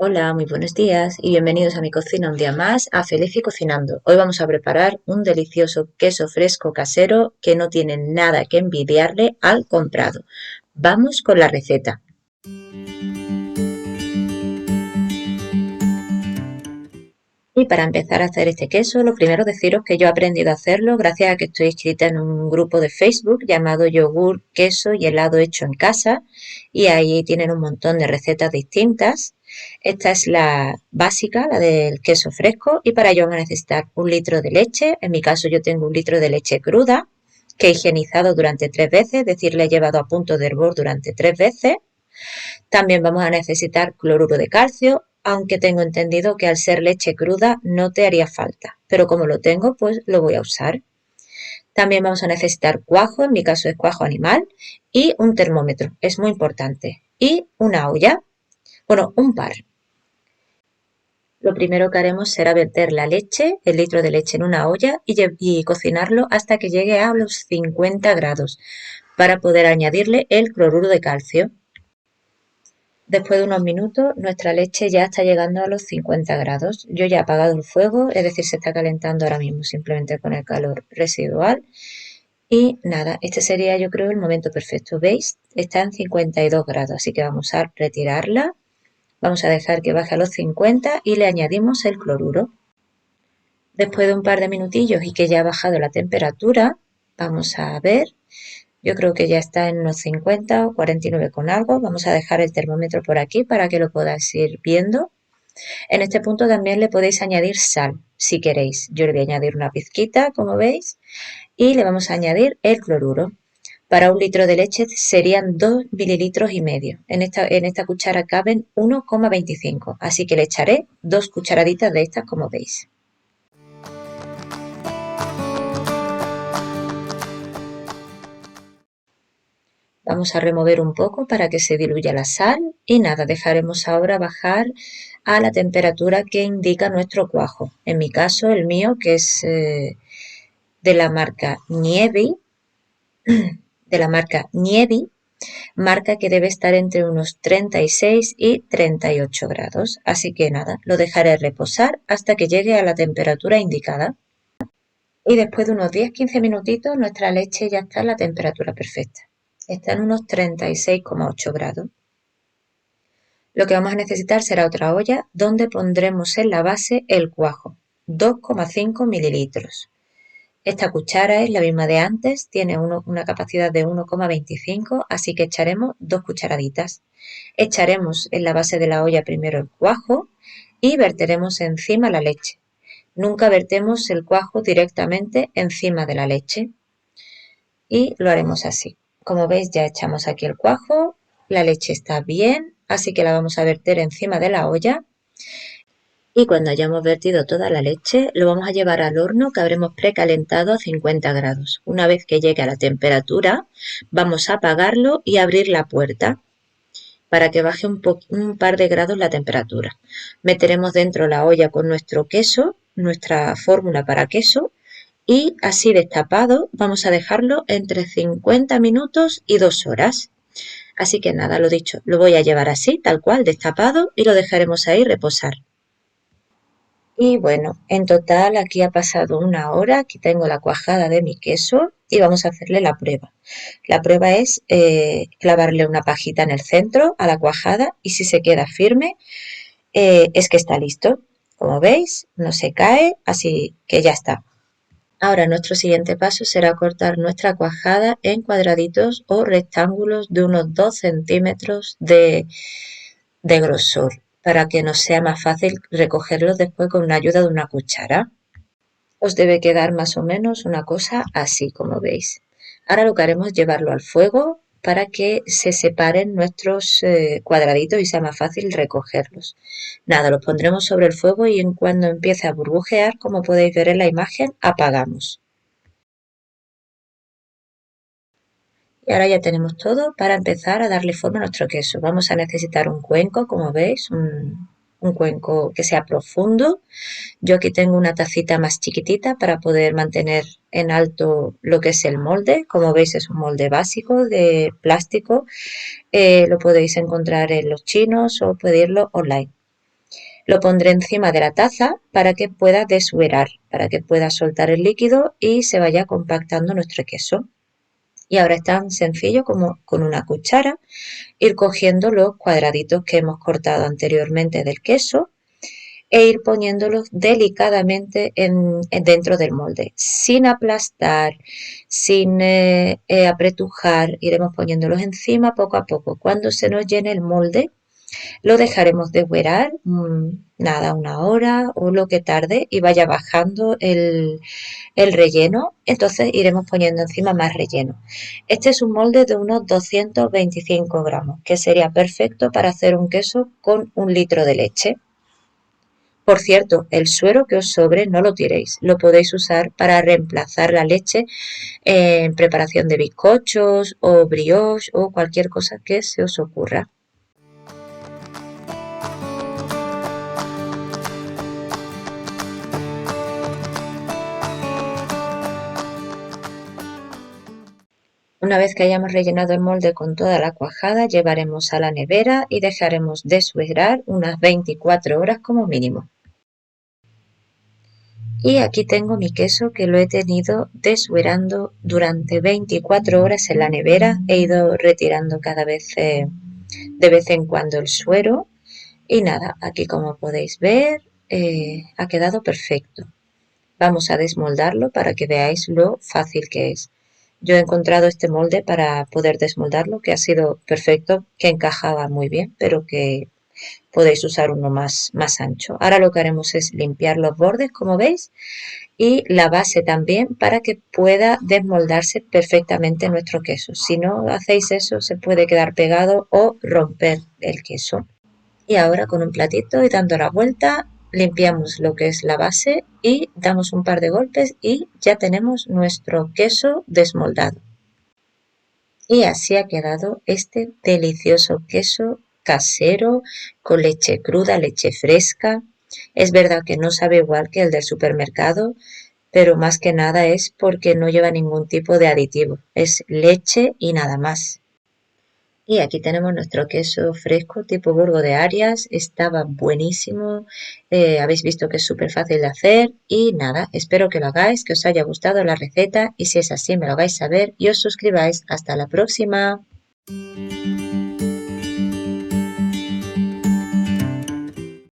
Hola, muy buenos días y bienvenidos a mi cocina un día más a Feliz Cocinando. Hoy vamos a preparar un delicioso queso fresco casero que no tiene nada que envidiarle al comprado. Vamos con la receta. Y para empezar a hacer este queso, lo primero deciros que yo he aprendido a hacerlo gracias a que estoy inscrita en un grupo de Facebook llamado Yogur, Queso y Helado Hecho en Casa, y ahí tienen un montón de recetas distintas. Esta es la básica, la del queso fresco, y para ello vamos a necesitar 1 litro de leche. En mi caso yo tengo 1 litro de leche cruda que he higienizado durante 3 veces, es decir, la he llevado a punto de hervor durante 3 veces. También vamos a necesitar cloruro de calcio, aunque tengo entendido que al ser leche cruda no te haría falta, pero como lo tengo, pues lo voy a usar. También vamos a necesitar cuajo, en mi caso es cuajo animal, y un termómetro, es muy importante, y una olla, bueno, un par. Lo primero que haremos será verter la leche, el litro de leche en una olla y cocinarlo hasta que llegue a los 50 grados para poder añadirle el cloruro de calcio. Después de unos minutos, nuestra leche ya está llegando a los 50 grados. Yo ya he apagado el fuego, es decir, se está calentando ahora mismo simplemente con el calor residual. Y nada, este sería yo creo el momento perfecto. ¿Veis? Está en 52 grados, así que vamos a retirarla. Vamos a dejar que baje a los 50 y le añadimos el cloruro. Después de un par de minutillos y que ya ha bajado la temperatura, vamos a ver. Yo creo que ya está en unos 50 o 49 con algo. Vamos a dejar el termómetro por aquí para que lo podáis ir viendo. En este punto también le podéis añadir sal, si queréis. Yo le voy a añadir una pizquita, como veis, y le vamos a añadir el cloruro. Para 1 litro de leche serían 2,5 mililitros. En esta cuchara caben 1,25, así que le echaré 2 cucharaditas de estas, como veis. Vamos a remover un poco para que se diluya la sal y nada, dejaremos ahora bajar a la temperatura que indica nuestro cuajo. En mi caso, el mío, que es de la marca Nievi, marca que debe estar entre unos 36 y 38 grados. Así que nada, lo dejaré reposar hasta que llegue a la temperatura indicada. Y después de unos 10-15 minutitos, nuestra leche ya está en la temperatura perfecta. Está en unos 36,8 grados. Lo que vamos a necesitar será otra olla donde pondremos en la base el cuajo, 2,5 mililitros. Esta cuchara es la misma de antes, tiene una capacidad de 1,25, así que echaremos 2 cucharaditas. Echaremos en la base de la olla primero el cuajo y verteremos encima la leche. Nunca vertemos el cuajo directamente encima de la leche y lo haremos así. Como veis, ya echamos aquí el cuajo, la leche está bien, así que la vamos a verter encima de la olla. Y cuando hayamos vertido toda la leche, lo vamos a llevar al horno que habremos precalentado a 50 grados. Una vez que llegue a la temperatura, vamos a apagarlo y abrir la puerta para que baje un par de grados la temperatura. Meteremos dentro la olla con nuestro queso, nuestra fórmula para queso, y así destapado vamos a dejarlo entre 50 minutos y 2 horas. Así que nada, lo dicho, lo voy a llevar así, tal cual, destapado, y lo dejaremos ahí reposar. Y bueno, en total aquí ha pasado 1 hora, aquí tengo la cuajada de mi queso y vamos a hacerle la prueba. La prueba es clavarle una pajita en el centro a la cuajada y si se queda firme es que está listo. Como veis, no se cae, así que ya está. Ahora nuestro siguiente paso será cortar nuestra cuajada en cuadraditos o rectángulos de unos 2 centímetros de grosor para que nos sea más fácil recogerlos después con la ayuda de una cuchara. Os debe quedar más o menos una cosa así, como veis. Ahora lo que haremos es llevarlo al fuego para que se separen nuestros cuadraditos y sea más fácil recogerlos. Nada, los pondremos sobre el fuego y en cuando empiece a burbujear, como podéis ver en la imagen, apagamos. Y ahora ya tenemos todo para empezar a darle forma a nuestro queso. Vamos a necesitar un cuenco, como veis, un cuenco que sea profundo. Yo aquí tengo una tacita más chiquitita para poder mantener en alto lo que es el molde. Como veis es un molde básico de plástico. Lo podéis encontrar en los chinos o pedirlo online. Lo pondré encima de la taza para que pueda deshuerar, para que pueda soltar el líquido y se vaya compactando nuestro queso. Y ahora es tan sencillo como con una cuchara ir cogiendo los cuadraditos que hemos cortado anteriormente del queso e ir poniéndolos delicadamente dentro del molde, sin aplastar, sin apretujar, iremos poniéndolos encima poco a poco. Cuando se nos llene el molde, lo dejaremos deshuerar, nada, una hora o lo que tarde y vaya bajando el relleno, entonces iremos poniendo encima más relleno. Este es un molde de unos 225 gramos, que sería perfecto para hacer un queso con 1 litro de leche. Por cierto, el suero que os sobre no lo tiréis, lo podéis usar para reemplazar la leche en preparación de bizcochos o brioche o cualquier cosa que se os ocurra. Una vez que hayamos rellenado el molde con toda la cuajada, llevaremos a la nevera y dejaremos deshuesar unas 24 horas como mínimo. Y aquí tengo mi queso que lo he tenido deshuerando durante 24 horas en la nevera. He ido retirando cada vez de vez en cuando el suero. Y nada, aquí como podéis ver, ha quedado perfecto. Vamos a desmoldarlo para que veáis lo fácil que es. Yo he encontrado este molde para poder desmoldarlo, que ha sido perfecto, que encajaba muy bien, pero que podéis usar uno más ancho. Ahora lo que haremos es limpiar los bordes, como veis, y la base también para que pueda desmoldarse perfectamente nuestro queso. Si no hacéis eso, se puede quedar pegado o romper el queso. Y ahora con un platito y dando la vuelta, limpiamos lo que es la base y damos un par de golpes y ya tenemos nuestro queso desmoldado. Y así ha quedado este delicioso queso casero con leche cruda, leche fresca. Es verdad que no sabe igual que el del supermercado, pero más que nada es porque no lleva ningún tipo de aditivo. Es leche y nada más. Y aquí tenemos nuestro queso fresco tipo Burgo de Arias. Estaba buenísimo. Habéis visto que es súper fácil de hacer. Y nada, espero que lo hagáis, que os haya gustado la receta. Y si es así, me lo hagáis saber y os suscribáis. Hasta la próxima.